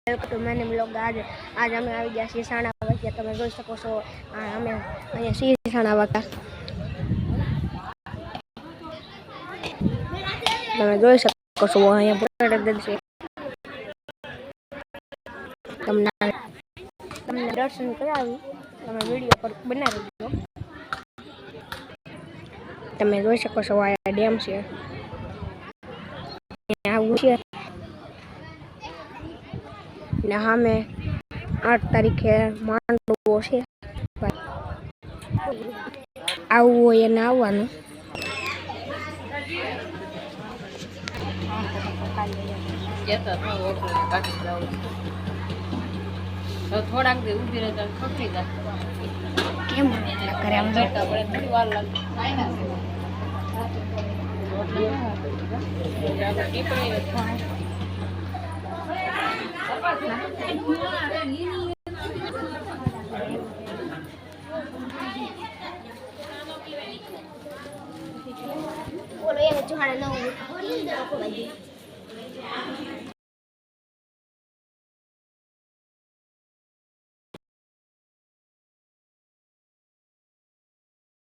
Welcome too many blog. આજ અમે આવી ગયા સિરસાણા વાગ્યા। તમે જોઈ શકો છો અમે અહીંયા સિરસાણા વાગ્યા। તમે જોઈ શકો છો અહીંયા પકડ છે। તમને દર્શન કરાવી તમે વિડીયો પર બનાવી દો। તમે જોઈ શકો છો આ ડેમ છે આવું છે ને સામે 8 તારીખે માંડવો છે આવું હોય એને આવવાનું। થોડાક દે ઊભી રહે તો ખપી જાય કેમ એટલા કરે આમ બેઠા પડે થોડી વાર લાગે બોલો એને જોડે ન હોય